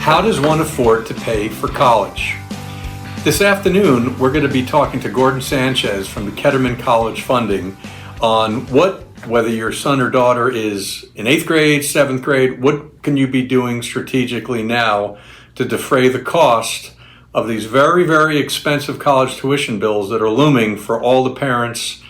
How does one afford to pay for college? This afternoon, we're going to be talking to Gordon Sanchez from the Ketterman College Funding on whether your son or daughter is in 8th grade, 7th grade, what can you be doing strategically now to defray the cost of these very, very expensive college tuition bills that are looming for all the parents,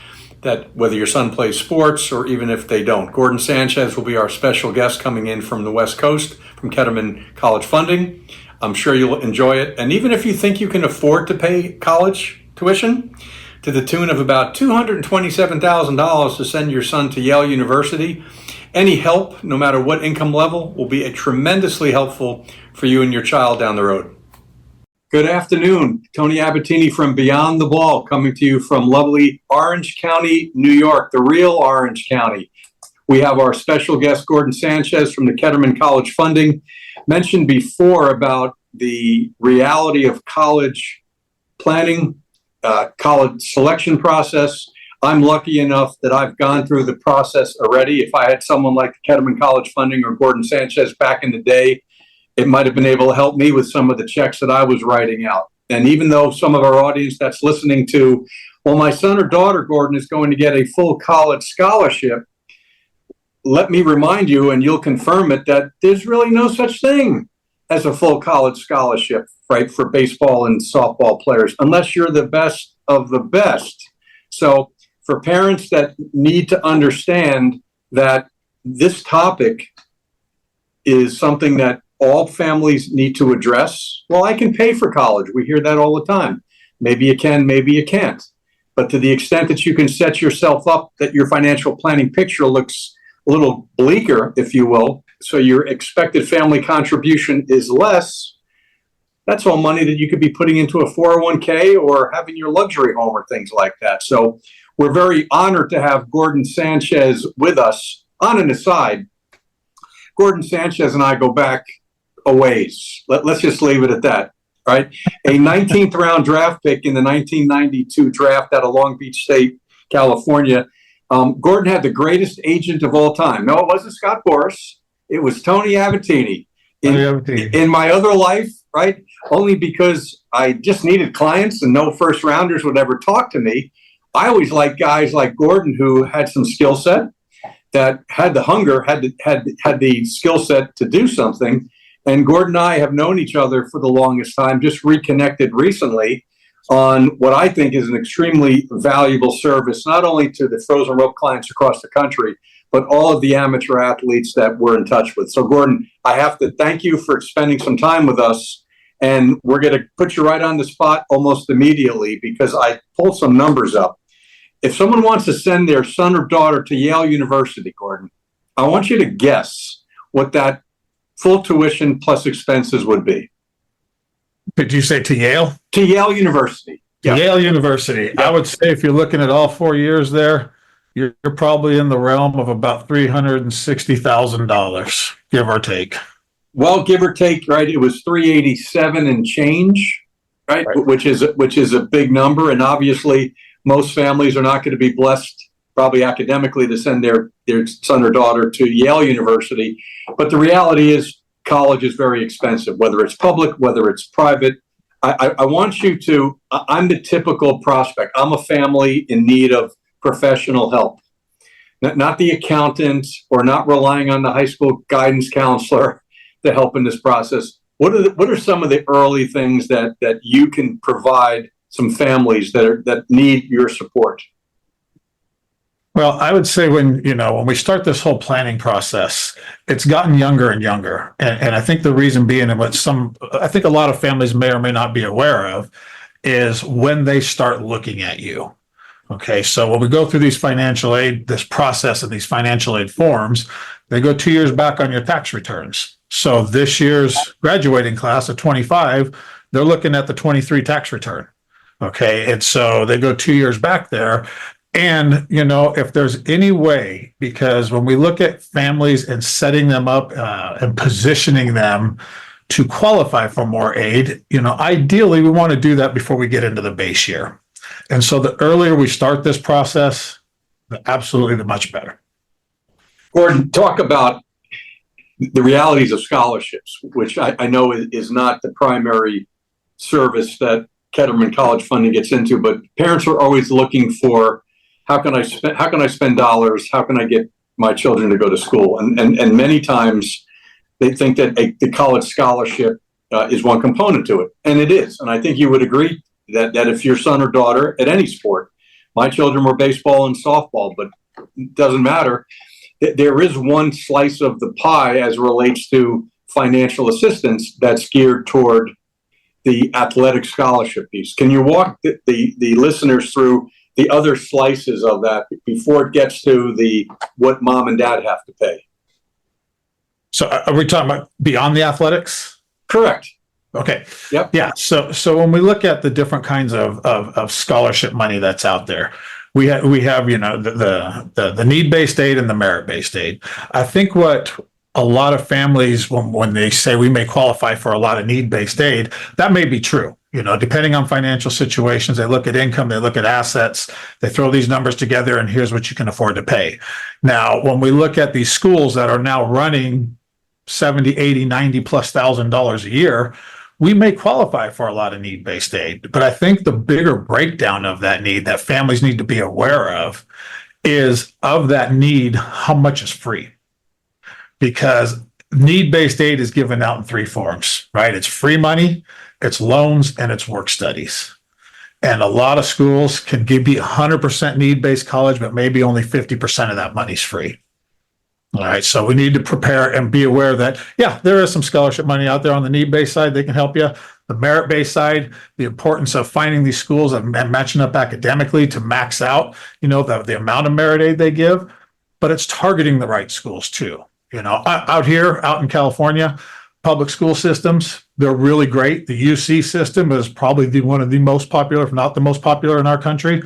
that whether your son plays sports or even if they don't. Gordon Sanchez will be our special guest coming in from the West Coast from Ketterman College Funding. I'm sure you'll enjoy it. And even if you think you can afford to pay college tuition to the tune of about $227,000 to send your son to Yale University, any help, no matter what income level, will be tremendously helpful for you and your child down the road. Good afternoon. Tony Abbatine from Beyond the Ball, coming to you from lovely Orange County, New York, the real Orange County. We have our special guest, Gordon Sanchez from the Ketterman College Funding. Mentioned before about the reality of college planning, college selection process. I'm lucky enough that I've gone through the process already. If I had someone like the Ketterman College Funding or Gordon Sanchez back in the day, it might have been able to help me with some of the checks that I was writing out. And even though some of our audience that's listening to, well, my son or daughter, Gordon, is going to get a full college scholarship, let me remind you, and you'll confirm it, that there's really no such thing as a full college scholarship, right, for baseball and softball players, unless you're the best of the best. So for parents that need to understand that this topic is something that all families need to address. Well, I can pay for college. We hear that all the time. Maybe you can, maybe you can't. But to the extent that you can set yourself up that your financial planning picture looks a little bleaker, if you will, so your expected family contribution is less, that's all money that you could be putting into a 401k or having your luxury home or things like that. So we're very honored to have Gordon Sanchez with us. On an aside, Gordon Sanchez and I go back a ways. Let's just leave it at that, right? A 19th round draft pick in the 1992 draft out of Long Beach State, California. Gordon had the greatest agent of all time. No, it wasn't Scott Boras. It was Tony Abbatine. In my other life, right? Only because I just needed clients and no first rounders would ever talk to me. I always liked guys like Gordon who had some skill set, that had the hunger, had the skill set to do something. And Gordon and I have known each other for the longest time, just reconnected recently on what I think is an extremely valuable service, not only to the frozen rope clients across the country, but all of the amateur athletes that we're in touch with. So Gordon, I have to thank you for spending some time with us. And we're going to put you right on the spot almost immediately because I pulled some numbers up. If someone wants to send their son or daughter to Yale University, Gordon, I want you to guess what that full tuition plus expenses would be. Did you say to Yale? To Yale University. Yeah. Yale University. Yeah. I would say if you're looking at all 4 years there, you're probably in the realm of about $360,000, give or take. Well, give or take, right? It was 387 and change, right? Which is a big number, and obviously most families are not going to be blessed, probably academically, to send their son or daughter to Yale University. But the reality is college is very expensive, whether it's public, whether it's private. I want you to, I'm the typical prospect. I'm a family in need of professional help, not the accountant or not relying on the high school guidance counselor to help in this process. What are some of the early things that you can provide some families that need your support? Well, I would say when we start this whole planning process, it's gotten younger and younger. And I think the reason being, and I think a lot of families may or may not be aware of, is when they start looking at you. Okay, so when we go through this process and these financial aid forms, they go 2 years back on your tax returns. So this year's graduating class of 25, they're looking at the 23 tax return. Okay, and so they go 2 years back there. And, if there's any way, because when we look at families and setting them up and positioning them to qualify for more aid, ideally we want to do that before we get into the base year. And so the earlier we start this process, absolutely the much better. Gordon, talk about the realities of scholarships, which I know is not the primary service that Ketterman College Funding gets into, but parents are always looking for how can I spend dollars? How can I get my children to go to school? And many times they think that the college scholarship is one component to it, and it is. And I think you would agree that if your son or daughter at any sport, my children were baseball and softball, but it doesn't matter. There is one slice of the pie as it relates to financial assistance that's geared toward the athletic scholarship piece. Can you walk the listeners through the other slices of that before it gets to what mom and dad have to pay? So are we talking about beyond the athletics? Correct. Okay. Yep. Yeah. So when we look at the different kinds of scholarship money that's out there, we have the need-based aid and the merit-based aid. I think what a lot of families, when they say we may qualify for a lot of need-based aid, that may be true. Depending on financial situations, they look at income, they look at assets, they throw these numbers together, and here's what you can afford to pay. Now, when we look at these schools that are now running 70, 80, 90 plus $1,000 a year, we may qualify for a lot of need-based aid. But I think the bigger breakdown of that need that families need to be aware of is, of that need, how much is free? Because need-based aid is given out in three forms, right? It's free money, it's loans, and it's work studies. And a lot of schools can give you 100% need-based college, but maybe only 50% of that money's free. All right, so we need to prepare and be aware that, yeah, there is some scholarship money out there on the need-based side. They can help you. The merit-based side, the importance of finding these schools and matching up academically to max out, the amount of merit aid they give, but it's targeting the right schools too. Out in California, public school systems, they're really great. The UC system is probably one of the most popular, if not the most popular in our country.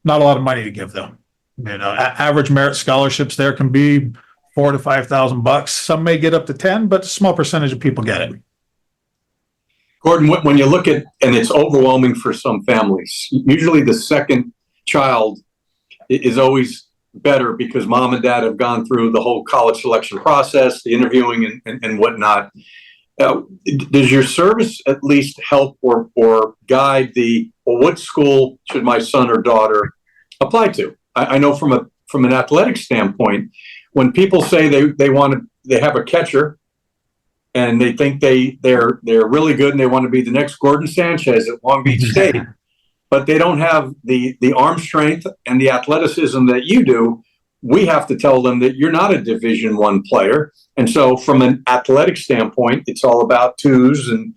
Not a lot of money to give them. Average merit scholarships there can be $4,000 to $5,000. Some may get up to 10, but a small percentage of people get it. Gordon, when you look at, and it's overwhelming for some families, usually the second child is always better because mom and dad have gone through the whole college selection process, the interviewing and whatnot. Does your service at least help or guide what school should my son or daughter apply to? I know from an athletic standpoint, when people say they have a catcher and they think they're really good and they want to be the next Gordon Sanchez at Long Beach State, but they don't have the arm strength and the athleticism that you do, we have to tell them that you're not a Division I player. And so from an athletic standpoint, it's all about twos and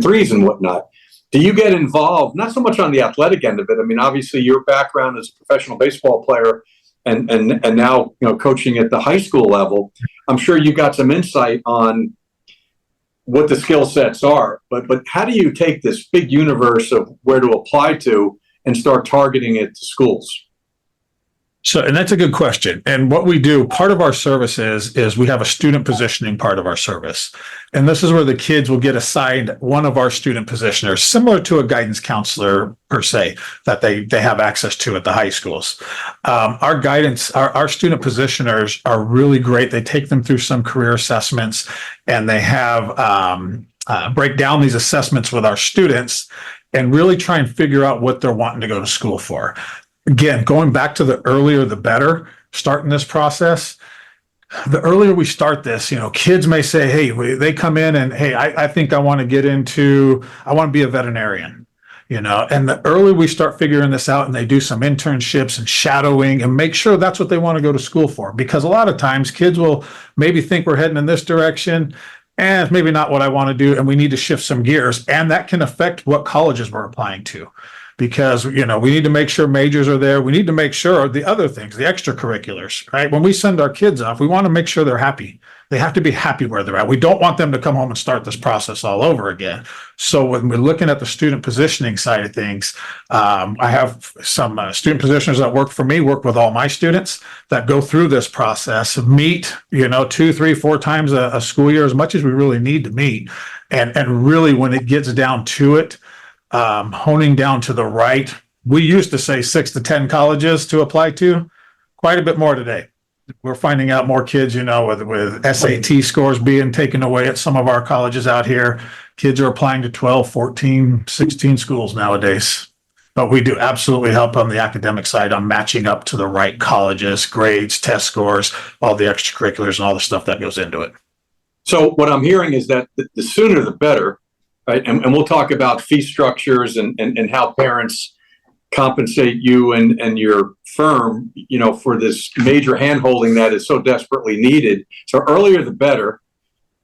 threes and whatnot. Do you get involved, not so much on the athletic end of it? I mean, obviously your background as a professional baseball player and now coaching at the high school level, I'm sure you got some insight on what the skill sets are, but how do you take this big universe of where to apply to and start targeting it to schools? So, and that's a good question. And what we do, part of our service is we have a student positioning part of our service. And this is where the kids will get assigned one of our student positioners, similar to a guidance counselor per se, that they have access to at the high schools. Our student positioners are really great. They take them through some career assessments and they have break down these assessments with our students and really try and figure out what they're wanting to go to school for. Again, going back to the earlier, the better, starting this process. The earlier we start this, kids may say, hey, they come in and, hey, I think I want to be a veterinarian, and the earlier we start figuring this out and they do some internships and shadowing and make sure that's what they want to go to school for. Because a lot of times kids will maybe think we're heading in this direction and it's maybe not what I want to do. And we need to shift some gears, and that can affect what colleges we're applying to. Because, we need to make sure majors are there. We need to make sure the other things, the extracurriculars, right? When we send our kids off, we want to make sure they're happy. They have to be happy where they're at. We don't want them to come home and start this process all over again. So when we're looking at the student positioning side of things, I have some student positioners that work with all my students that go through this process, meet, 2, 3, 4 times a school year, as much as we really need to meet. And really, when it gets down to it, honing down to the right. We used to say 6 to 10 colleges to apply to, quite a bit more today. we're finding out more kids, with SAT scores being taken away at some of our colleges out here. Kids are applying to 12, 14, 16 schools nowadays. But we do absolutely help on the academic side on matching up to the right colleges, grades, test scores, all the extracurriculars and all the stuff that goes into it. So what I'm hearing is that the sooner the better, right? And we'll talk about fee structures and how parents compensate you and your firm, for this major handholding that is so desperately needed. So earlier the better.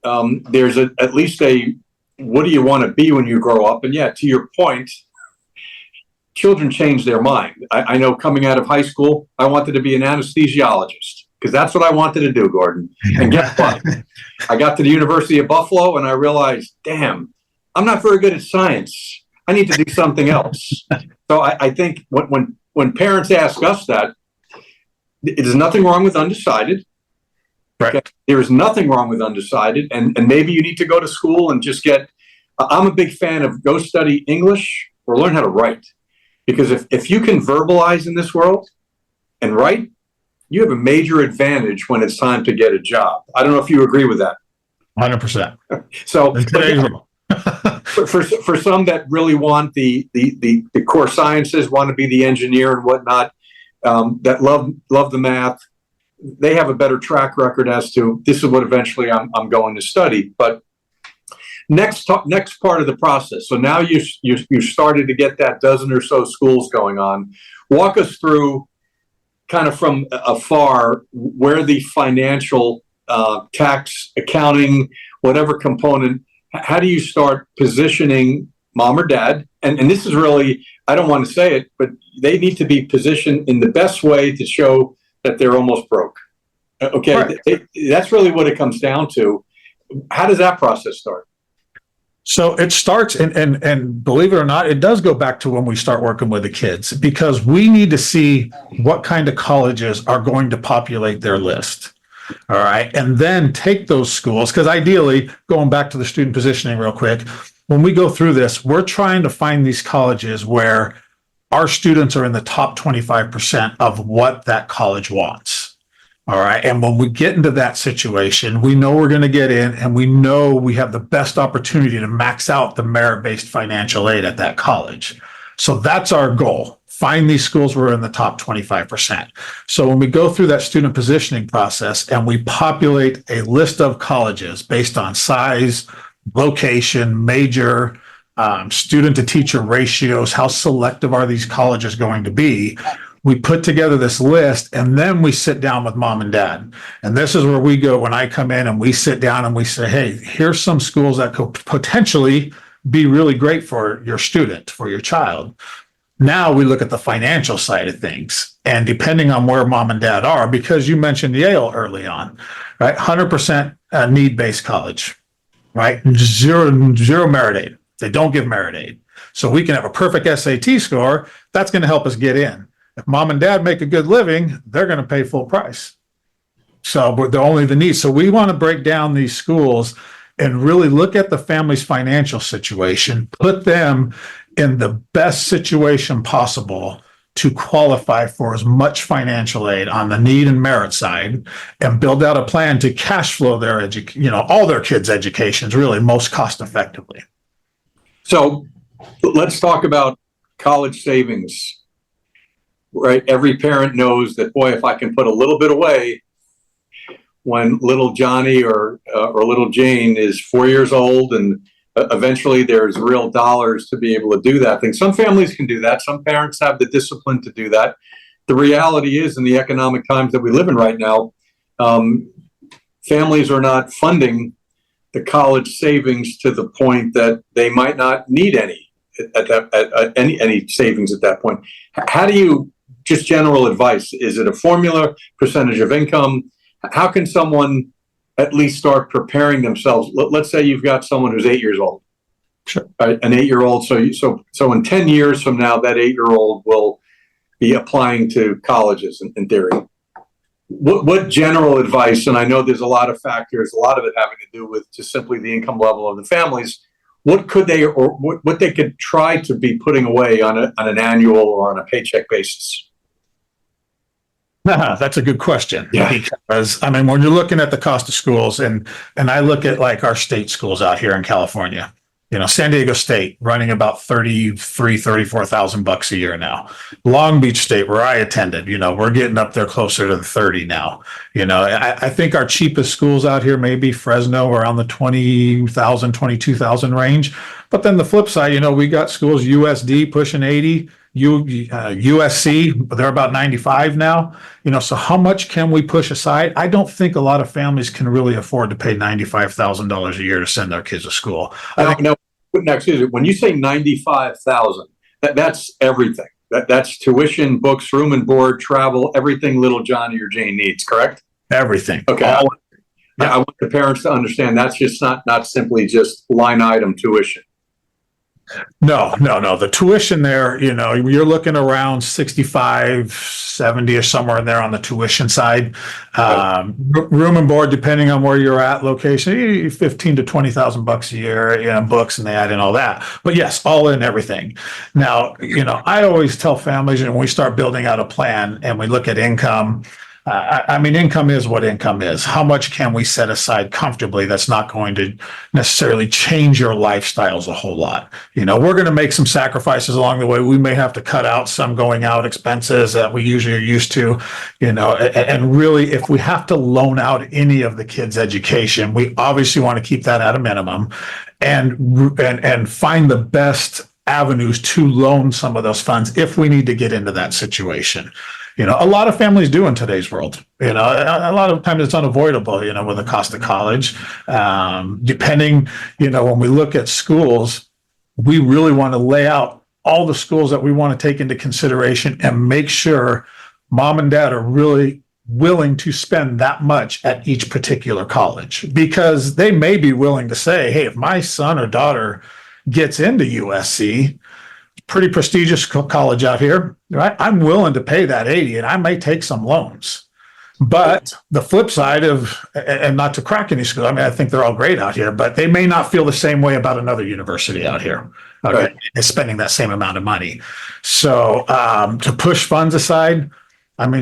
There's at least what do you want to be when you grow up? And yeah, to your point, children change their mind. I know coming out of high school, I wanted to be an anesthesiologist because that's what I wanted to do, Gordon. And guess what? I got to the University of Buffalo and I realized, damn, I'm not very good at science. I need to do something else. So I think when parents ask us that, there's nothing wrong with undecided. Right. Okay? There is nothing wrong with undecided. And maybe you need to go to school and just I'm a big fan of go study English or learn how to write. Because if you can verbalize in this world and write, you have a major advantage when it's time to get a job. I don't know if you agree with that. 100%. So for some that really want the core sciences, want to be the engineer and whatnot, that love the math, they have a better track record as to this is what eventually I'm going to study. But next part of the process. So now you started to get that dozen or so schools going on. Walk us through kind of from afar where the financial, tax, accounting, whatever component, how do you start positioning mom or dad? And this is really, I don't want to say it, but they need to be positioned in the best way to show that they're almost broke. Okay, right. That's really what it comes down to. How does that process start? So it starts, and believe it or not, it does go back to when we start working with the kids, because we need to see what kind of colleges are going to populate their list. All right. And then take those schools, because ideally, going back to the student positioning real quick, when we go through this, we're trying to find these colleges where our students are in the top 25% of what that college wants. All right. And when we get into that situation, we know we're going to get in and we know we have the best opportunity to max out the merit-based financial aid at that college. So that's our goal. Find these schools where we're in the top 25%. So when we go through that student positioning process and we populate a list of colleges based on size, location, major, student to teacher ratios, how selective are these colleges going to be? We put together this list and then we sit down with mom and dad. And this is where we go when I come in and we sit down and we say, hey, here's some schools that could potentially be really great for your student, for your child. Now we look at the financial side of things. And depending on where mom and dad are, because you mentioned Yale early on, right? 100% need-based college, right? Zero merit aid. They don't give merit aid. So we can have a perfect SAT score. That's going to help us get in. If mom and dad make a good living, they're going to pay full price. So they're only the need. So we want to break down these schools and really look at the family's financial situation, put them in the best situation possible to qualify for as much financial aid on the need and merit side, and build out a plan to cash flow their all their kids' educations really most cost effectively. So let's talk about college savings. Right, every parent knows that, boy, if I can put a little bit away when little Johnny or little Jane is 4 years old, and eventually there's real dollars to be able to do that thing. Some families can do that. Some parents have the discipline to do that. The reality is, in the economic times that we live in right now, families are not funding the college savings to the point that they might not need any savings at that point. How do you, just general advice, is it a formula, percentage of income? How can someone at least start preparing themselves? Let's say you've got someone who's 8 years old. Sure. Right? An 8-year-old. So in 10 years from now, that 8-year-old will be applying to colleges in theory. What general advice, and I know there's a lot of factors, a lot of it having to do with just simply the income level of the families, what could they, or what they could try to be putting away on an annual or on a paycheck basis? That's a good question. Yeah. Because I mean, when you're looking at the cost of schools and I look at like our state schools out here in California, San Diego State running about 34,000 bucks a year now. Long Beach State, where I attended, we're getting up there closer to the 30 now. I think our cheapest schools out here may be Fresno around the 20,000, 22,000 range. But then the flip side, we got schools USD pushing 80, USC, they're about 95 now. So how much can we push aside? I don't think a lot of families can really afford to pay $95,000 a year to send their kids to school. No, excuse me. When you say 95,000, that's everything. That's tuition, books, room and board, travel, everything little Johnny or Jane needs, correct? Everything. Okay. I want the parents to understand that's just not simply just line item tuition. No. The tuition there, you're looking around 65, 70 or somewhere in there on the tuition side. Room and board, depending on where you're at, location, 15 to 20,000 bucks a year, books and they add in all that. But yes, all in everything. Now, I always tell families, and when we start building out a plan and we look at income, income is what income is. How much can we set aside comfortably that's not going to necessarily change your lifestyles a whole lot? We're going to make some sacrifices along the way. We may have to cut out some going out expenses that we usually are used to, and really, if we have to loan out any of the kids' education, we obviously want to keep that at a minimum and find the best avenues to loan some of those funds if we need to get into that situation. A lot of families do in today's world. A lot of times it's unavoidable, with the cost of college. Depending, when we look at schools, we really want to lay out all the schools that we want to take into consideration and make sure mom and dad are really willing to spend that much at each particular college, because they may be willing to say, hey, if my son or daughter gets into USC, pretty prestigious college out here, right? I'm willing to pay that 80 and I may take some loans. But the flip side and not to crack any school, I think they're all great out here, but they may not feel the same way about another university out here, okay, right, and spending that same amount of money. So to push funds aside,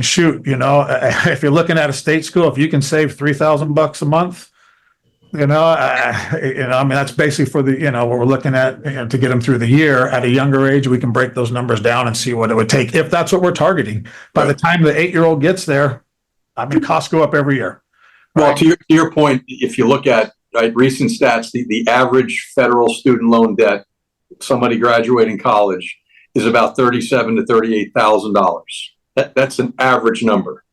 shoot, if you're looking at a state school, if you can save $3,000 a month, that's basically for the, what we're looking at, to get them through the year. At a younger age, we can break those numbers down and see what it would take if that's what we're targeting. By the time the 8-year-old gets there, costs go up every year. Right? Well, to your point, if you look at recent stats, the average federal student loan debt, somebody graduating college, is about $37,000 to $38,000. That's an average number.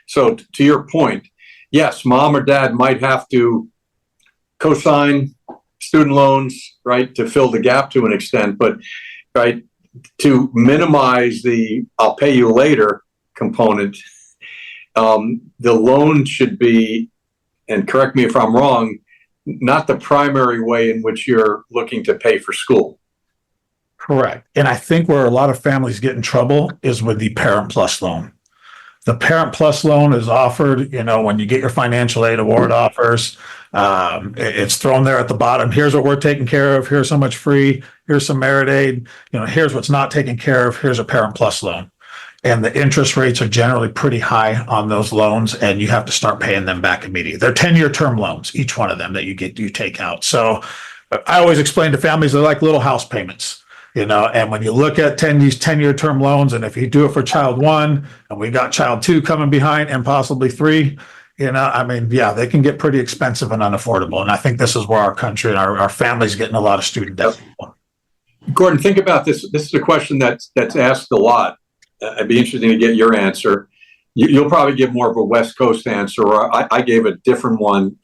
So to your point, yes, mom or dad might have to co-sign student loans, right, to fill the gap to an extent, but to minimize the "I'll pay you later" component, the loan should be, and correct me if I'm wrong, not the primary way in which you're looking to pay for school. Correct. And I think where a lot of families get in trouble is with the Parent Plus loan. The Parent Plus loan is offered, when you get your financial aid award offers. It's thrown there at the bottom. Here's what we're taking care of. Here's how much free. Here's some merit aid. Here's what's not taken care of. Here's a Parent Plus loan. And the interest rates are generally pretty high on those loans, and you have to start paying them back immediately. They're 10-year term loans, each one of them that you take out. So I always explain to families they're like little house payments. And when you look at these 10-year term loans, and if you do it for child 1, and we got child 2 coming behind and possibly 3, they can get pretty expensive and unaffordable. And I think this is where our country and our families getting a lot of student debt. Gordon, think about this. This is a question that's asked a lot. I'd be interested to get your answer. You'll probably give more of a West Coast answer, or I gave a different one.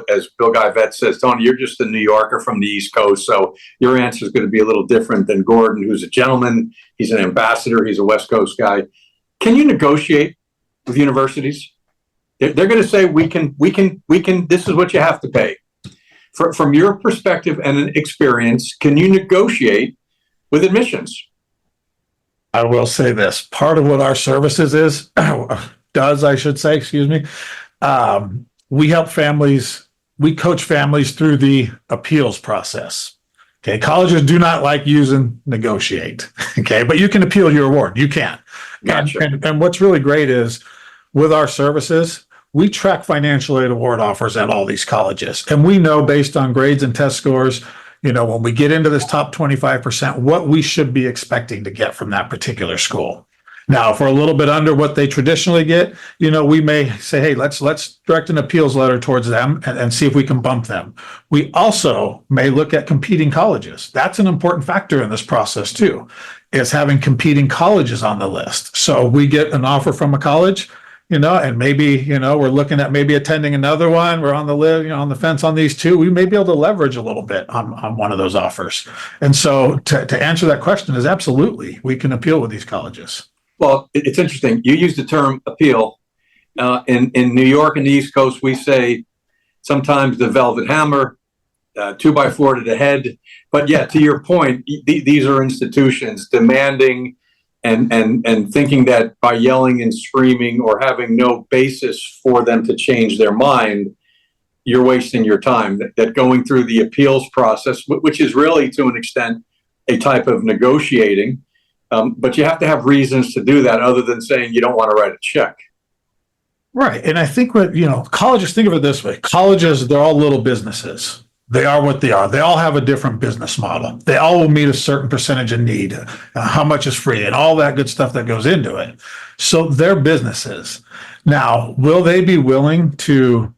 As Bill Guyvet says, Tony, you're just a New Yorker from the East Coast, so your answer is going to be a little different than Gordon, who's a gentleman. He's an ambassador. He's a West Coast guy. Can you negotiate with universities? They're going to say, we can, this is what you have to pay. From your perspective and experience, can you negotiate with admissions? I will say this, part of what our services we help families, we coach families through the appeals process. Okay. Colleges do not like using negotiate. Okay. But you can appeal your award. You can. Gotcha. And what's really great is with our services, we track financial aid award offers at all these colleges. And we know based on grades and test scores, when we get into this top 25%, what we should be expecting to get from that particular school. Now, if we're a little bit under what they traditionally get, we may say, hey, let's direct an appeals letter towards them and see if we can bump them. We also may look at competing colleges. That's an important factor in this process too, is having competing colleges on the list. So we get an offer from a college, and maybe, we're looking at maybe attending another one. We're on the list, on the fence on these two. We may be able to leverage a little bit on one of those offers. And so to answer that question is absolutely, we can appeal with these colleges. Well, it's interesting. You use the term appeal. In New York and the East Coast, we say sometimes the velvet hammer, 2x4 to the head. But yeah, to your point, these are institutions demanding and thinking that by yelling and screaming or having no basis for them to change their mind, you're wasting your time. That going through the appeals process, which is really to an extent a type of negotiating, but you have to have reasons to do that other than saying you don't want to write a check. Right. And I think colleges, think of it this way. Colleges, they're all little businesses. They are what they are. They all have a different business model. They all will meet a certain percentage of need, how much is free, and all that good stuff that goes into it. So they're businesses. Now, will they be willing to,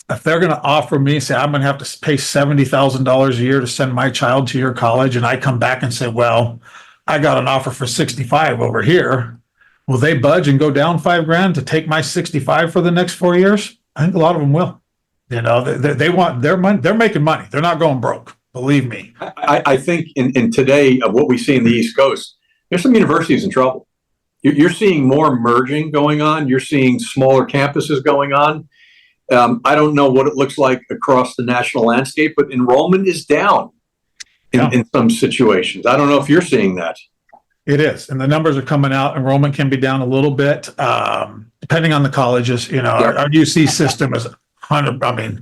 if they're going to offer me, say, I'm going to have to pay $70,000 a year to send my child to your college, and I come back and say, well, I got an offer for 65 over here. Will they budge and go down $5,000 to take my 65 for the next 4 years? I think a lot of them will. They want their money. They're making money. They're not going broke. Believe me. I think in today of what we see in the East Coast, there's some universities in trouble. You're seeing more merging going on. You're seeing smaller campuses going on. I don't know what it looks like across the national landscape, but enrollment is down in some situations. I don't know if you're seeing that. It is. And the numbers are coming out. Enrollment can be down a little bit, depending on the colleges. Our UC system is 100. I mean,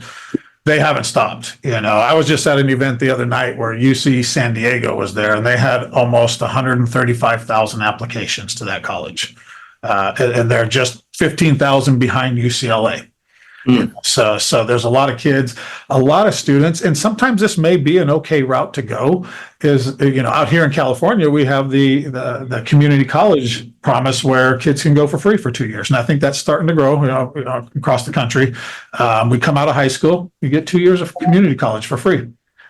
they haven't stopped. I was just at an event the other night where UC San Diego was there, and they had almost 135,000 applications to that college. And they're just 15,000 behind UCLA. So there's a lot of kids, a lot of students, and sometimes this may be an okay route to go. Is out here in California, we have the community college promise where kids can go for free for 2 years, and I think that's starting to grow across the country. We come out of high school, you get 2 years of community college for free.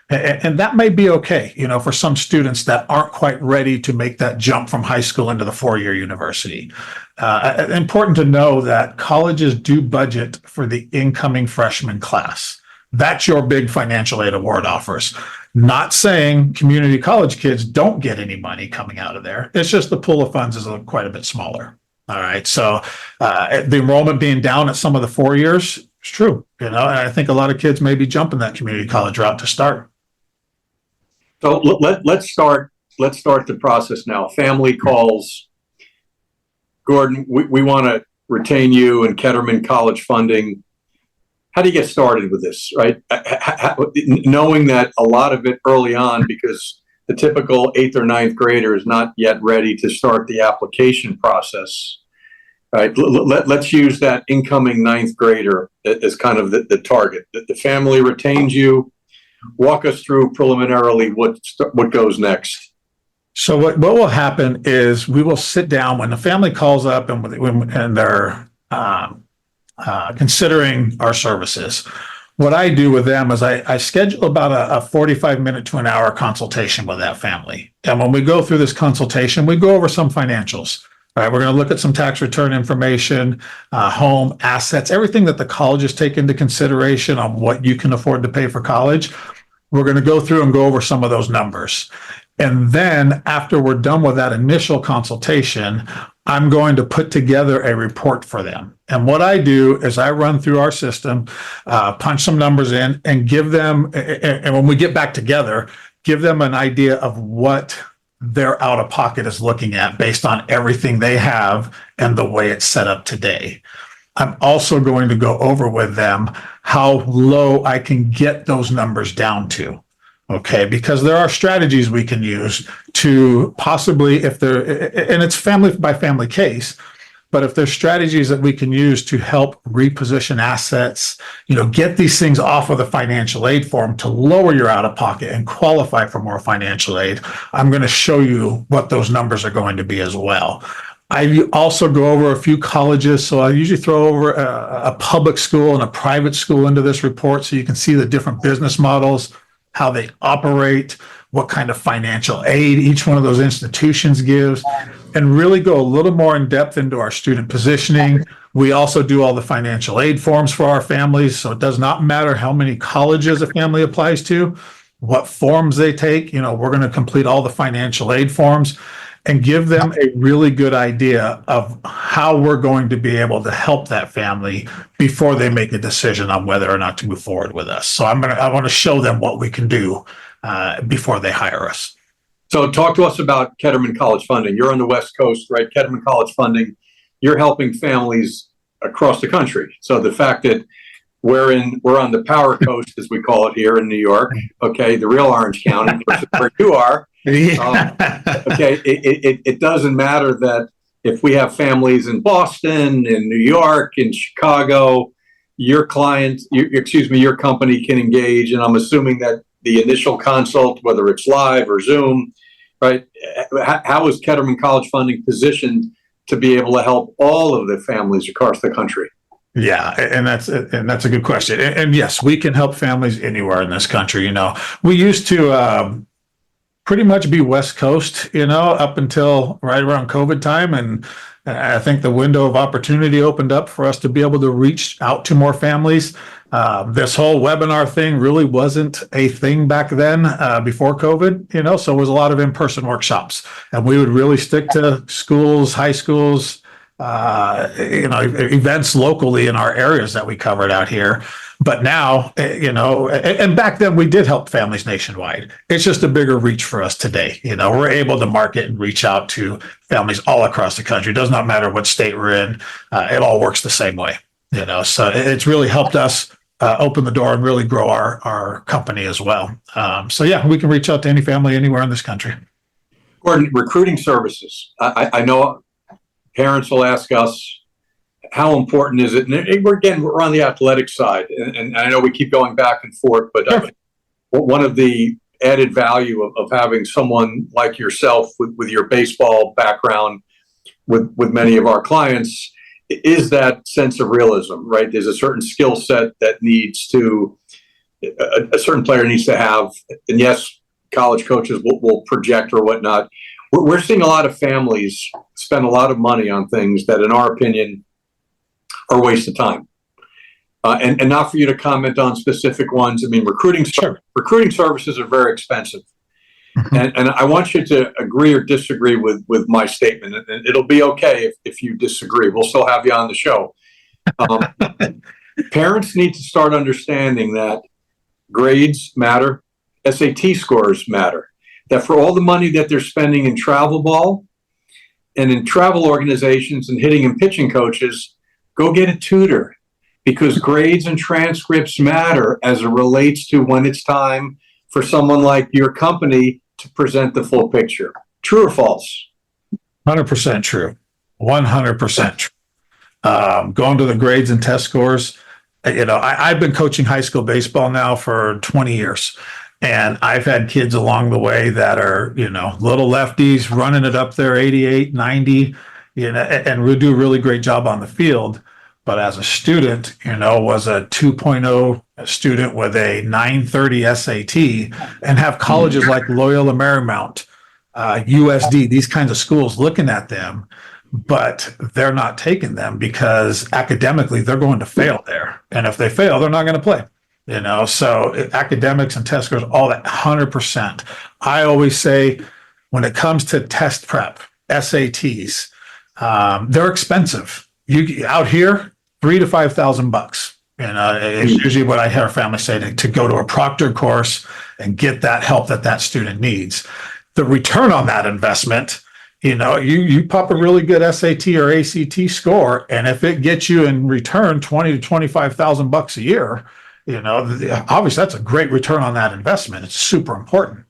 And that may be okay, for some students that aren't quite ready to make that jump from high school into the 4-year university. Important to know that colleges do budget for the incoming freshman class. That's your big financial aid award offers. Not saying community college kids don't get any money coming out of there. It's just the pool of funds is quite a bit smaller. All right. So the enrollment being down at some of the 4 years is true. And I think a lot of kids may be jumping that community college route to start. So let's start the process now. Family calls. Gordon, we want to retain you and Ketterman College Funding. How do you get started with this, right? Knowing that a lot of it early on, because the typical 8th or 9th grader is not yet ready to start the application process, right? Let's use that incoming 9th grader as kind of the target. The family retains you. Walk us through preliminarily what goes next. So what will happen is we will sit down when the family calls up and they're considering our services. What I do with them is I schedule about a 45-minute to an hour consultation with that family. And when we go through this consultation, we go over some financials. All right, we're going to look at some tax return information, home, assets, everything that the colleges take into consideration on what you can afford to pay for college. We're going to go through and go over some of those numbers. And then after we're done with that initial consultation, I'm going to put together a report for them. And what I do is I run through our system, punch some numbers in, and give them, and when we get back together, give them an idea of what their out of pocket is looking at based on everything they have and the way it's set up today. I'm also going to go over with them how low I can get those numbers down to. Okay, because there are strategies we can use to possibly, if they're, and it's family by family case, But if there's strategies that we can use to help reposition assets, get these things off of the financial aid form to lower your out of pocket and qualify for more financial aid, I'm going to show you what those numbers are going to be as well. I also go over a few colleges. So I usually throw over a public school and a private school into this report so you can see the different business models, how they operate, what kind of financial aid each one of those institutions gives, and really go a little more in depth into our student positioning. We also do all the financial aid forms for our families. So it does not matter how many colleges a family applies to, what forms they take. We're going to complete all the financial aid forms and give them a really good idea of how we're going to be able to help that family before they make a decision on whether or not to move forward with us. So I want to show them what we can do before they hire us. So talk to us about Ketterman College Funding. You're on the West Coast, right? Ketterman College Funding, you're helping families across the country. So the fact that we're on the Power Coast, as we call it here in New York, okay, the real Orange County, versus where you are. Okay, it doesn't matter that if we have families in Boston, in New York, in Chicago, your company can engage. And I'm assuming that the initial consult, whether it's live or Zoom, right? How is Ketterman College Funding positioned to be able to help all of the families across the country? Yeah, and that's a good question. And yes, we can help families anywhere in this country. We used to pretty much be West Coast, up until right around COVID time. And I think the window of opportunity opened up for us to be able to reach out to more families. This whole webinar thing really wasn't a thing back then before COVID, so it was a lot of in-person workshops. And we would really stick to schools, high schools, events locally in our areas that we covered out here. But now, and back then we did help families nationwide. It's just a bigger reach for us today. We're able to market and reach out to families all across the country. It does not matter what state we're in. It all works the same way, so it's really helped us open the door and really grow our company as well. So yeah, we can reach out to any family anywhere in this country. Gordon, recruiting services. I know parents will ask us, how important is it? And we're on the athletic side, and I know we keep going back and forth, but one of the added value of having someone like yourself with your baseball background with many of our clients is that sense of realism, right? There's a certain skill set that a certain player needs to have. And yes, college coaches will project or whatnot. We're seeing a lot of families spend a lot of money on things that, in our opinion, are a waste of time. And not for you to comment on specific ones. I mean, recruiting services are very expensive. Mm-hmm. And I want you to agree or disagree with my statement. And it'll be okay if you disagree. We'll still have you on the show. Parents need to start understanding that grades matter, SAT scores matter, that for all the money that they're spending in travel ball and in travel organizations and hitting and pitching coaches, go get a tutor, because grades and transcripts matter as it relates to when it's time for someone like your company to present the full picture. True or false? 100% true. 100% true. Going to the grades and test scores, I've been coaching high school baseball now for 20 years. And I've had kids along the way that are, little lefties running it up there, 88, 90, and we do a really great job on the field. But as a student, was a 2.0 student with a 930 SAT and have colleges like Loyola Marymount, USD, these kinds of schools looking at them, but they're not taking them because academically they're going to fail there. And if they fail, they're not going to play. So academics and test scores, all that 100%. I always say when it comes to test prep, SATs, they're expensive. You out here, $3,000 to $5,000. It's usually what I hear families say to go to a proctored course and get that help that student needs. The return on that investment, you pop a really good SAT or ACT score, and if it gets you in return $20,000 to $25,000 a year, obviously that's a great return on that investment. It's super important.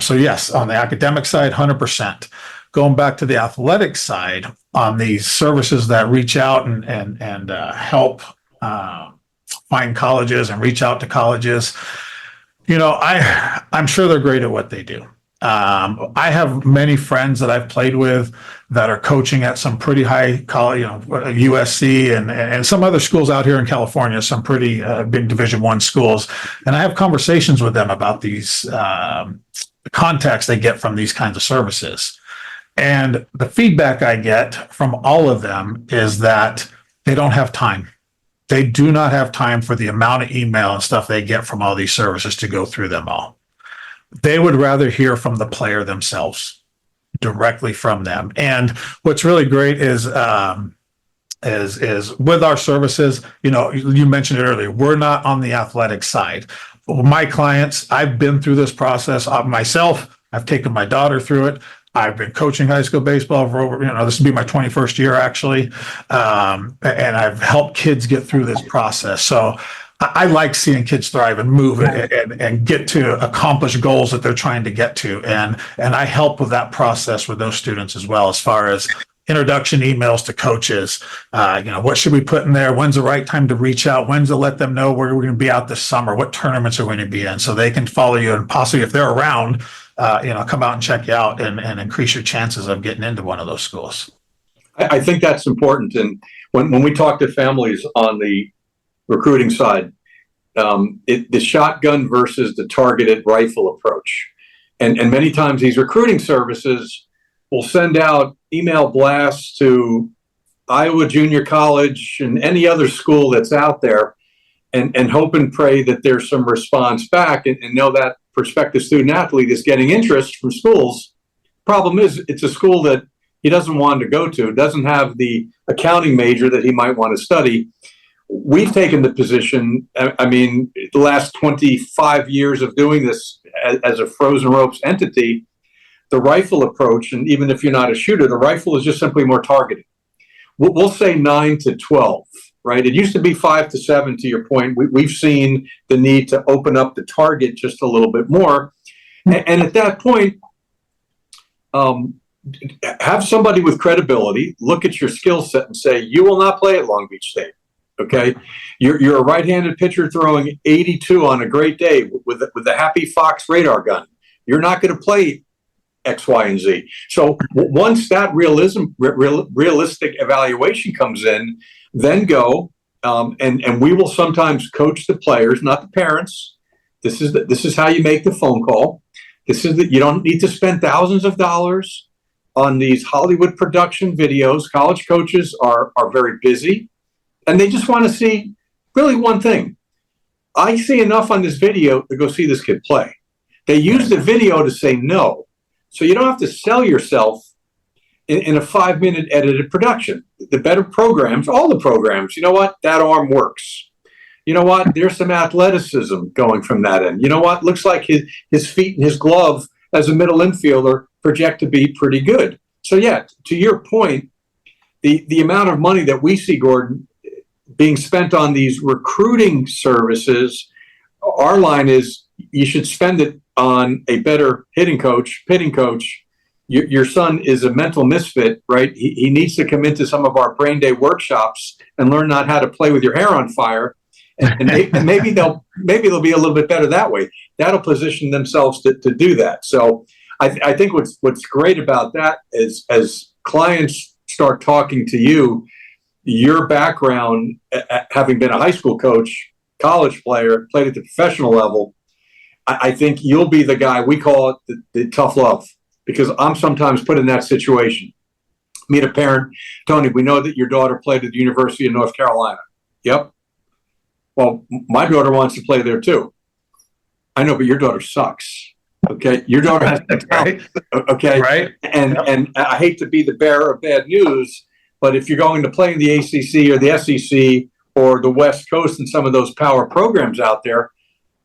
So yes, on the academic side, 100%. Going back to the athletic side, on these services that reach out and help find colleges and reach out to colleges. I'm sure they're great at what they do. I have many friends that I've played with that are coaching at some pretty high college, USC and some other schools out here in California, some pretty big Division I schools. And I have conversations with them about these contacts they get from these kinds of services. And the feedback I get from all of them is that they don't have time. They do not have time for the amount of email and stuff they get from all these services to go through them all. They would rather hear from the player themselves, directly from them. And what's really great is with our services, you mentioned it earlier, we're not on the athletic side. My clients, I've been through this process myself. I've taken my daughter through it. I've been coaching high school baseball for over, this will be my 21st year actually. And I've helped kids get through this process. So I like seeing kids thrive and move and get to accomplish goals that they're trying to get to. And I help with that process with those students as well, as far as introduction emails to coaches. What should we put in there? When's the right time to reach out? When's to let them know where we're going to be out this summer? What tournaments are we going to be in? So they can follow you and possibly, if they're around, come out and check you out and increase your chances of getting into one of those schools. I think that's important. And when we talk to families on the recruiting side, the shotgun versus the targeted rifle approach. And many times these recruiting services will send out email blasts to Iowa Junior College and any other school that's out there and hope and pray that there's some response back and know that prospective student athlete is getting interest from schools. Problem is, it's a school that he doesn't want to go to, doesn't have the accounting major that he might want to study. We've taken the position, the last 25 years of doing this as a frozen ropes entity, the rifle approach, and even if you're not a shooter, the rifle is just simply more targeted. We'll say 9 to 12, right? It used to be 5 to 7, to your point. We've seen the need to open up the target just a little bit more. And at that point, have somebody with credibility look at your skill set and say, you will not play at Long Beach State. Okay, you're a right-handed pitcher throwing 82 on a great day with a Happy Fox radar gun. You're not going to play X, Y, and Z. So once that realistic evaluation comes in, then go and we will sometimes coach the players, not the parents. This is how you make the phone call. You don't need to spend thousands of dollars on these Hollywood production videos. College coaches are very busy. And they just want to see really one thing. I see enough on this video to go see this kid play. They use the video to say no. So you don't have to sell yourself in a 5-minute edited production. The better programs, all the programs, you know what? That arm works. You know what? There's some athleticism going from that end. You know what? Looks like his feet and his glove as a middle infielder project to be pretty good. So yeah, to your point, the amount of money that we see, Gordon, being spent on these recruiting services, our line is you should spend it on a better pitting coach. Your son is a mental misfit, right? He needs to come into some of our brain day workshops and learn not how to play with your hair on fire. And maybe they'll be a little bit better that way. That'll position themselves to do that. So I think what's great about that is as clients start talking to you, your background, having been a high school coach, college player, played at the professional level, I think you'll be the guy, we call it the tough love, because I'm sometimes put in that situation. Meet a parent, Tony, we know that your daughter played at the University of North Carolina. Yep. Well, my daughter wants to play there too. I know, but your daughter sucks. Okay. Your daughter has talent. Okay. Right. And I hate to be the bearer of bad news, but if you're going to play in the ACC or the SEC or the West Coast and some of those power programs out there,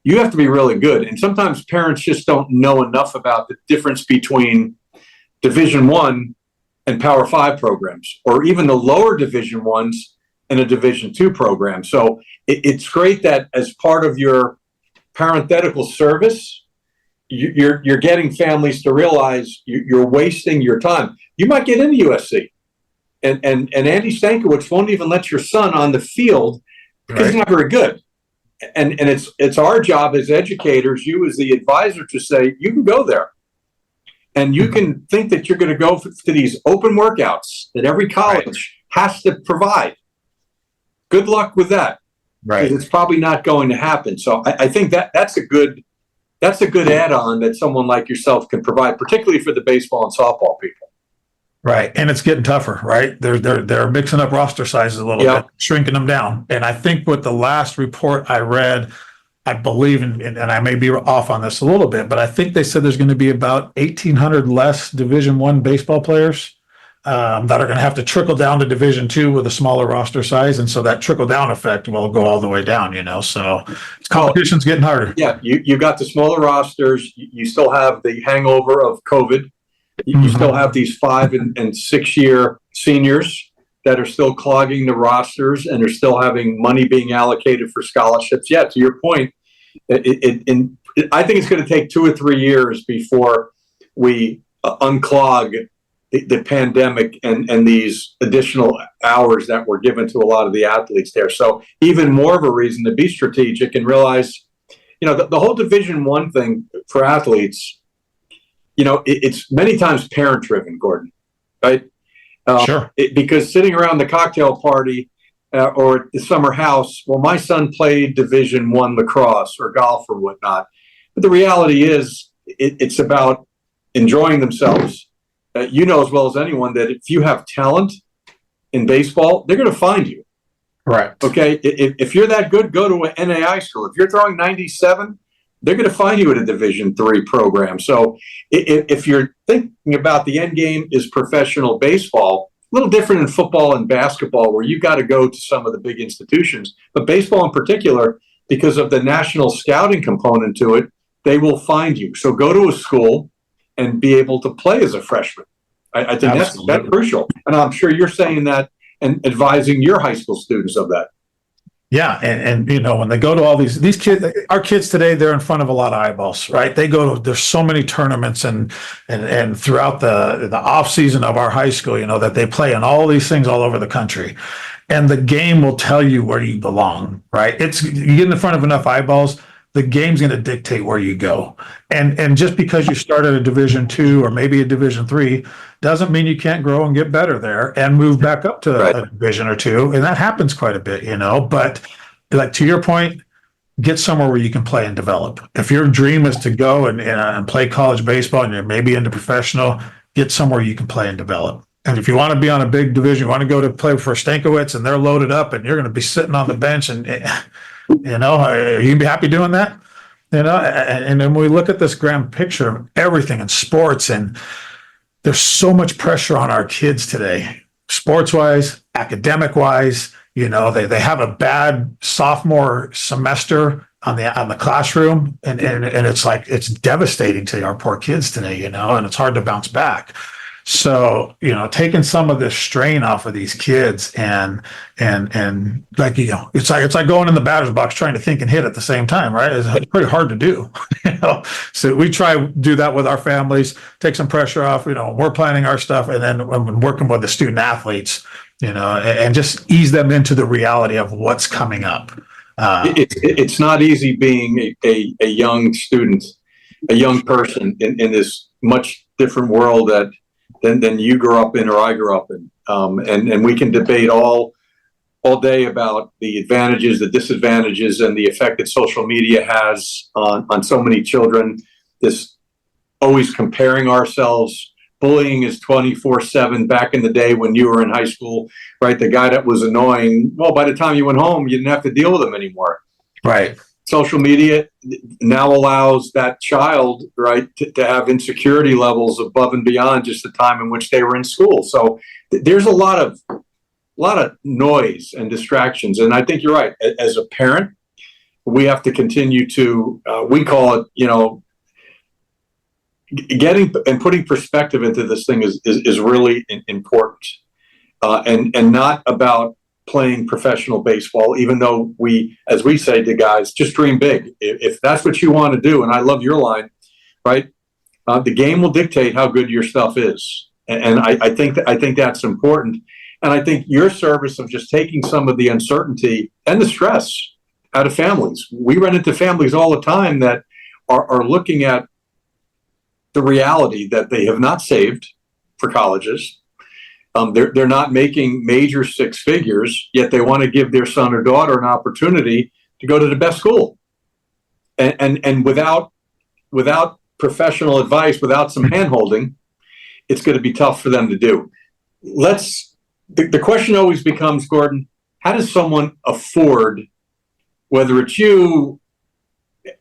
you have to be really good. And sometimes parents just don't know enough about the difference between Division I and Power 5 programs, or even the lower Division I's and a Division II program. So it's great that as part of your parenthetical service, you're getting families to realize you're wasting your time. You might get into USC. and Andy Stankiewicz won't even let your son on the field because he's not very good. And it's our job as educators, you as the advisor, to say you can go there, and you can think that you're going to go to these open workouts that every college has to provide. Good luck with that, Right. because it's probably not going to happen. So I think that's a good add-on that someone like yourself can provide, particularly for the baseball and softball people. Right. And it's getting tougher, right? They're mixing up roster sizes a little bit, shrinking them down. And I think with the last report I read, I believe, and I may be off on this a little bit, but I think they said there's going to be about 1,800 less Division I baseball players that are going to have to trickle down to Division II with a smaller roster size. And so that trickle down effect will go all the way down, So competition's getting harder. Yeah, you got the smaller rosters. You still have the hangover of COVID. You still have these 5 and 6 year seniors that are still clogging the rosters and are still having money being allocated for scholarships. Yeah, to your point, I think it's going to take 2 or 3 years before we unclog the pandemic and these additional hours that were given to a lot of the athletes there. So even more of a reason to be strategic and realize, the whole Division I thing for athletes, it's many times parent driven, Gordon, right? Sure. Because sitting around the cocktail party or the summer house, well, my son played Division I lacrosse or golf or whatnot. But the reality is it's about enjoying themselves. You know as well as anyone that if you have talent in baseball, they're going to find you. Right. Okay. If you're that good, go to an NAI school. If you're throwing 97, they're going to find you at a Division III program. So if you're thinking about the end game is professional baseball, a little different in football and basketball where you've got to go to some of the big institutions. But baseball in particular, because of the national scouting component to it, they will find you. So go to a school and be able to play as a freshman. I think that's crucial. And I'm sure you're saying that and advising your high school students of that. Yeah, and when they go to all these kids, our kids today, they're in front of a lot of eyeballs, right? There's so many tournaments and throughout the off season of our high school, that they play in all these things all over the country, and the game will tell you where you belong, right? You get in front of enough eyeballs, the game's going to dictate where you go, and just because you start at a Division II or maybe a Division III doesn't mean you can't grow and get better there and move back up to a division or two. And that happens quite a bit, but like to your point, get somewhere where you can play and develop. If your dream is to go and play college baseball and you're maybe into professional, get somewhere you can play and develop. And if you want to be on a big division, you want to go to play for Stankiewicz and they're loaded up and you're going to be sitting on the bench and, are you going to be happy doing that? And then we look at this grand picture of everything in sports, and there's so much pressure on our kids today, sports-wise, academic-wise. They have a bad sophomore semester on the classroom, and it's like it's devastating to our poor kids today, and it's hard to bounce back. So, taking some of this strain off of these kids and like, it's like going in the batter's box trying to think and hit at the same time, right? It's pretty hard to do, So we try to do that with our families, take some pressure off, we're planning our stuff. And then when working with the student athletes, and just ease them into the reality of what's coming up. It's not easy being a young student, a young person in this much different world than you grew up in or I grew up in. And we can debate all day about the advantages, the disadvantages, and the effect that social media has on so many children. This always comparing ourselves. Bullying is 24/7. Back in the day when you were in high school, right? The guy that was annoying, well, by the time you went home, you didn't have to deal with him anymore. Right. Social media now allows that child, right, to have insecurity levels above and beyond just the time in which they were in school. So there's a lot of noise and distractions. And I think you're right. As a parent, we have to continue to, we call it, getting and putting perspective into this thing is really important, and not about playing professional baseball, even though as we say to guys, just dream big. If that's what you want to do, and I love your line, right? The game will dictate how good your stuff is. And I think that's important. And I think your service of just taking some of the uncertainty and the stress out of families. We run into families all the time that are looking at the reality that they have not saved for colleges. They're not making major six figures, yet they want to give their son or daughter an opportunity to go to the best school. And without professional advice, without some handholding, it's going to be tough for them to do. The question always becomes, Gordon, how does someone afford, whether it's you,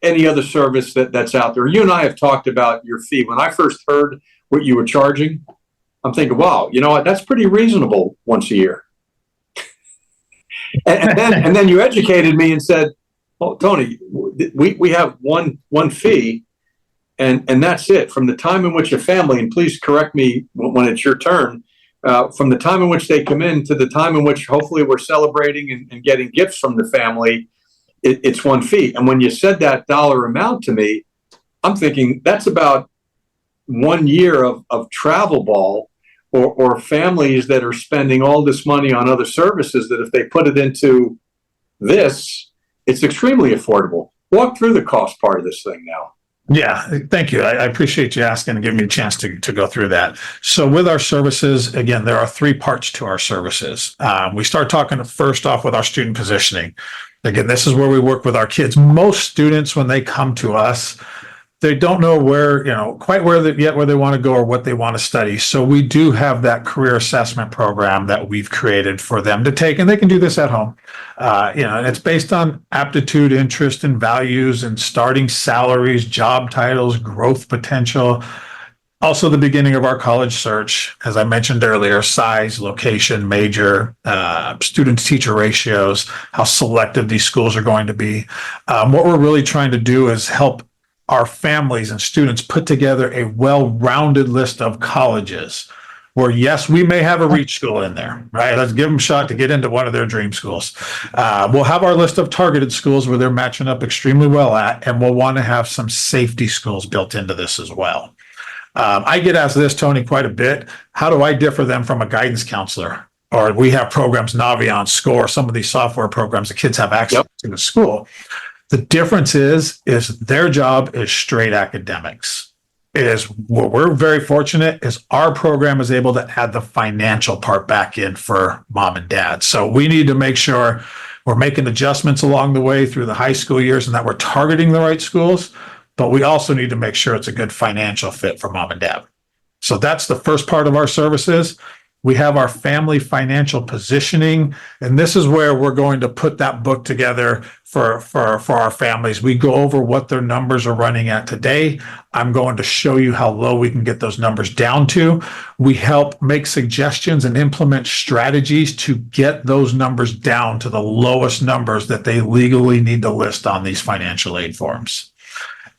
any other service that's out there? You and I have talked about your fee. When I first heard what you were charging, I'm thinking, wow, you know what? That's pretty reasonable once a year. and then you educated me and said, well, Tony, we have one fee, and that's it. From the time in which a family, and please correct me when it's your turn, from the time in which they come in to the time in which hopefully we're celebrating and getting gifts from the family, it's one fee. And when you said that dollar amount to me, I'm thinking that's about 1 year of travel ball, or families that are spending all this money on other services that if they put it into this, it's extremely affordable. Walk through the cost part of this thing now. Yeah, thank you. I appreciate you asking and giving me a chance to go through that. So with our services, again, there are three parts to our services. We start talking first off with our student positioning. Again, this is where we work with our kids. Most students, when they come to us, they don't know quite where they want to go or what they want to study. So we do have that career assessment program that we've created for them to take, and they can do this at home. And it's based on aptitude, interest, and values, and starting salaries, job titles, growth potential. Also, the beginning of our college search, as I mentioned earlier, size, location, major, student-to-teacher ratios, how selective these schools are going to be. What we're really trying to do is help our families and students put together a well-rounded list of colleges where, yes, we may have a reach school in there, right? Let's give them a shot to get into one of their dream schools. We'll have our list of targeted schools where they're matching up extremely well at, and we'll want to have some safety schools built into this as well. I get asked this, Tony, quite a bit. How do I differ them from a guidance counselor? Or we have programs, Naviance, Score, some of these software programs the kids have access to the school. The difference is their job is straight academics. What we're very fortunate is our program is able to add the financial part back in for mom and dad. So we need to make sure we're making adjustments along the way through the high school years and that we're targeting the right schools, but we also need to make sure it's a good financial fit for mom and dad. So that's the first part of our services. We have our family financial positioning, and this is where we're going to put that book together for our families. We go over what their numbers are running at today. I'm going to show you how low we can get those numbers down to. We help make suggestions and implement strategies to get those numbers down to the lowest numbers that they legally need to list on these financial aid forms.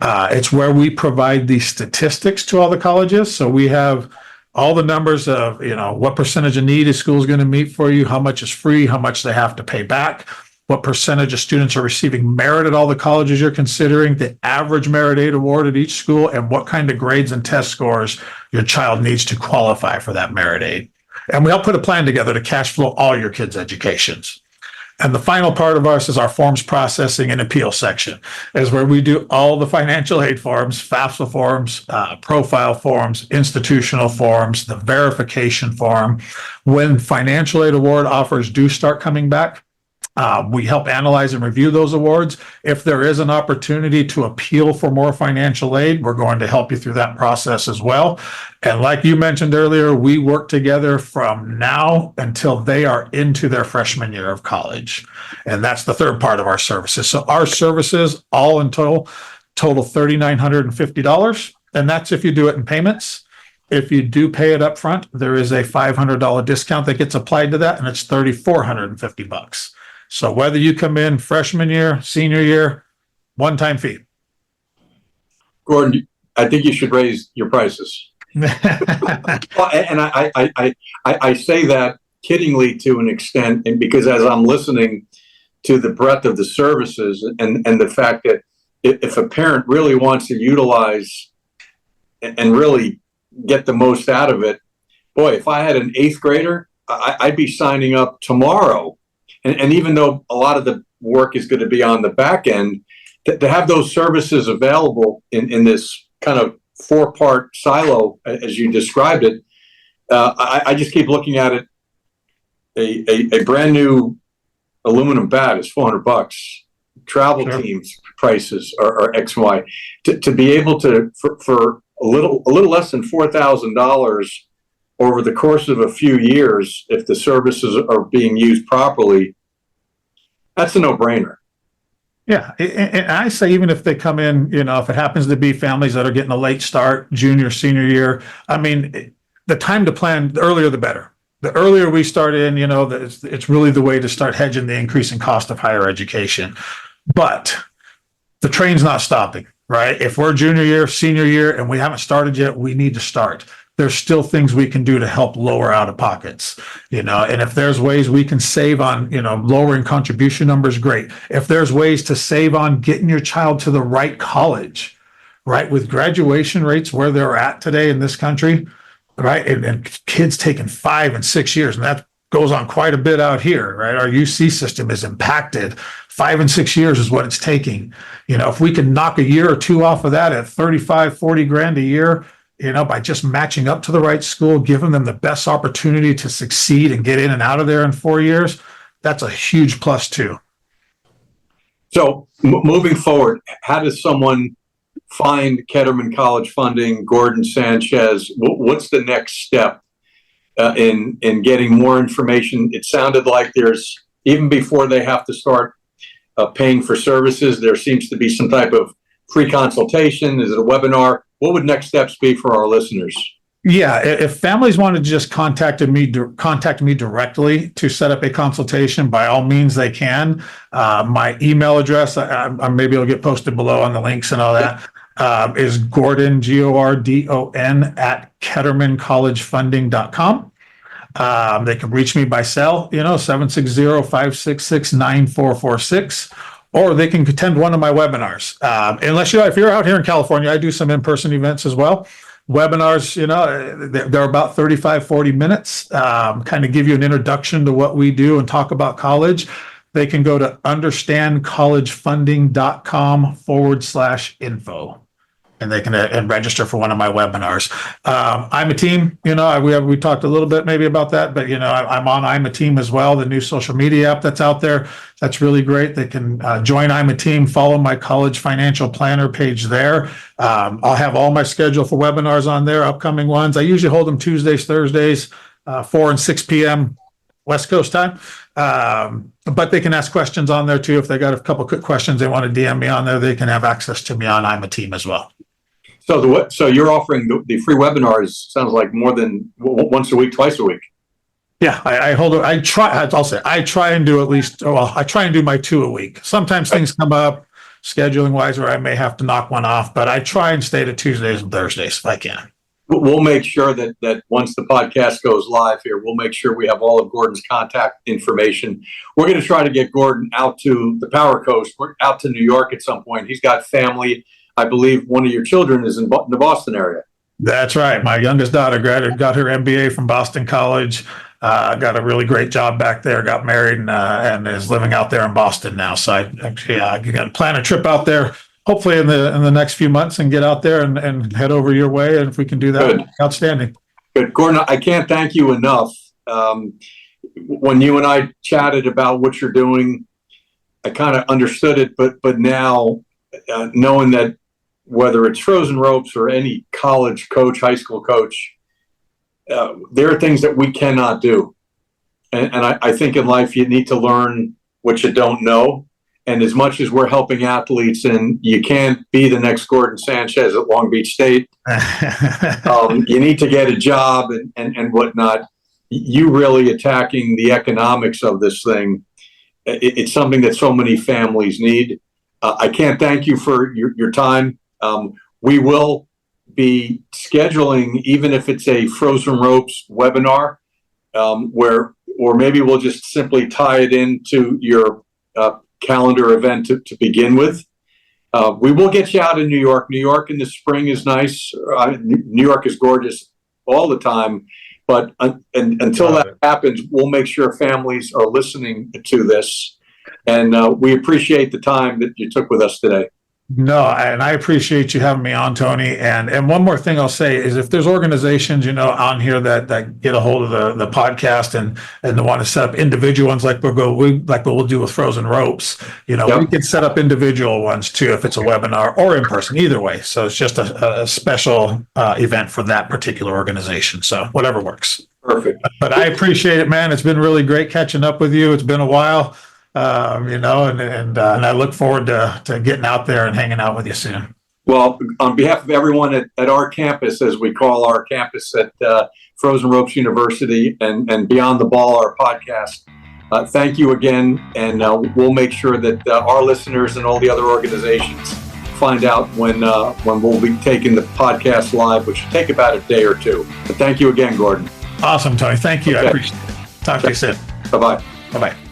It's where we provide the statistics to all the colleges. So we have all the numbers of, what percentage of need a school is going to meet for you, how much is free, how much they have to pay back, what percentage of students are receiving merit at all the colleges you're considering, the average merit aid award at each school, and what kind of grades and test scores your child needs to qualify for that merit aid. And we help put a plan together to cash flow all your kids' educations. And the final part of ours is our forms processing and appeal section, is where we do all the financial aid forms, FAFSA forms, profile forms, institutional forms, the verification form. When financial aid award offers do start coming back, we help analyze and review those awards. If there is an opportunity to appeal for more financial aid, we're going to help you through that process as well. And like you mentioned earlier, we work together from now until they are into their freshman year of college. And that's the third part of our services. So our services all in total $3,950. And that's if you do it in payments. If you do pay it up front, there is a $500 discount that gets applied to that, and it's $3,450. So whether you come in freshman year, senior year, one-time fee. Gordon, I think you should raise your prices. And I say that kiddingly to an extent, and because as I'm listening to the breadth of the services and the fact that if a parent really wants to utilize and really get the most out of it, boy, if I had an eighth grader, I'd be signing up tomorrow. And even though a lot of the work is going to be on the back end, to have those services available in this kind of four-part silo, as you described it, I just keep looking at it. A brand new aluminum bat is $400. Travel Sure. teams prices are X, Y. To be able to for a little less than $4,000 over the course of a few years, if the services are being used properly, that's a no-brainer. Yeah, and I say even if they come in, if it happens to be families that are getting a late start, junior, senior year, I mean, the time to plan, the earlier the better. The earlier we start in, it's really the way to start hedging the increasing cost of higher education. But the train's not stopping, right? If we're junior year, senior year, and we haven't started yet, we need to start. There's still things we can do to help lower out of pockets, and if there's ways we can save on, lowering contribution numbers, great. If there's ways to save on getting your child to the right college, right? With graduation rates where they're at today in this country, right? And kids taking 5 and 6 years, and that goes on quite a bit out here, right? Our UC system is impacted. 5 and 6 years is what it's taking. If we can knock a year or two off of that at 35, 40 grand a year, by just matching up to the right school, giving them the best opportunity to succeed and get in and out of there in 4 years, that's a huge plus too. So moving forward, how does someone find Ketterman College Funding, Gordon Sanchez? What's the next step in getting more information? It sounded like there's, even before they have to start paying for services, there seems to be some type of free consultation. Is it a webinar? What would next steps be for our listeners? Yeah, if families want to just contact me directly to set up a consultation, by all means they can. My email address, maybe it'll get posted below on the links and all that, is Gordon, Gordon, at KettermanCollegeFunding.com. They can reach me by cell, 760-566-9446. Or they can attend one of my webinars. If you're out here in California, I do some in-person events as well. Webinars, they're about 35, 40 minutes, kind of give you an introduction to what we do and talk about college. They can go to understandcollegefunding.com/info. And they can and register for one of my webinars. I'm a team, we talked a little bit maybe about that, but I'm on I'm a Team as well, the new social media app that's out there. That's really great. They can join I'm a Team, follow my college financial planner page there. I'll have all my schedule for webinars on there, upcoming ones. I usually hold them Tuesdays, Thursdays, 4 and 6 p.m. West Coast time. But they can ask questions on there too. If they got a couple quick questions they want to DM me on there, they can have access to me on I'm a Team as well. So you're offering the free webinars, sounds like more than once a week, twice a week. Yeah, I try and do at least, I try and do my 2 a week. Sometimes things come up scheduling wise where I may have to knock one off, but I try and stay to Tuesdays and Thursdays if I can. We'll make sure that once the podcast goes live here, we'll make sure we have all of Gordon's contact information. We're going to try to get Gordon out to the Power Coast, out to New York at some point. He's got family. I believe one of your children is in the Boston area. That's right. My youngest daughter got her MBA from Boston College, got a really great job back there, got married, and is living out there in Boston now. So I got to plan a trip out there, hopefully in the next few months, and get out there and head over your way. And if we can do that, Good. Outstanding. Good. Gordon, I can't thank you enough. When you and I chatted about what you're doing, I kind of understood it, but now knowing that whether it's frozen ropes or any college coach, high school coach, there are things that we cannot do. And I think in life you need to learn what you don't know. And as much as we're helping athletes, and you can't be the next Gordon Sanchez at Long Beach State, you need to get a job and whatnot. You really attacking the economics of this thing. It's something that so many families need. I can't thank you for your time. We will be scheduling, even if it's a frozen ropes webinar, or maybe we'll just simply tie it into your calendar event to begin with. We will get you out in New York. New York in the spring is nice. New York is gorgeous all the time. But until Got that it. happens, we'll make sure families are listening to this. And we appreciate the time that you took with us today. No, and I appreciate you having me on, Tony. And one more thing I'll say is if there's organizations, on here that get a hold of the podcast and they want to set up individual ones like what we'll do with Frozen Ropes, we can set up individual ones too if it's a webinar or in person, either way. So it's just a special event for that particular organization. So whatever works. Perfect. But I appreciate it, man. It's been really great catching up with you. It's been a while. And I look forward to getting out there and hanging out with you soon. Well, on behalf of everyone at our campus, as we call our campus at Frozen Ropes University and Beyond the Ball, our podcast, thank you again. And we'll make sure that our listeners and all the other organizations find out when we'll be taking the podcast live, which will take about a day or two. But thank you again, Gordon. Awesome, Tony. Thank you. Okay. I appreciate it. Talk to you soon. Bye-bye. Bye-bye.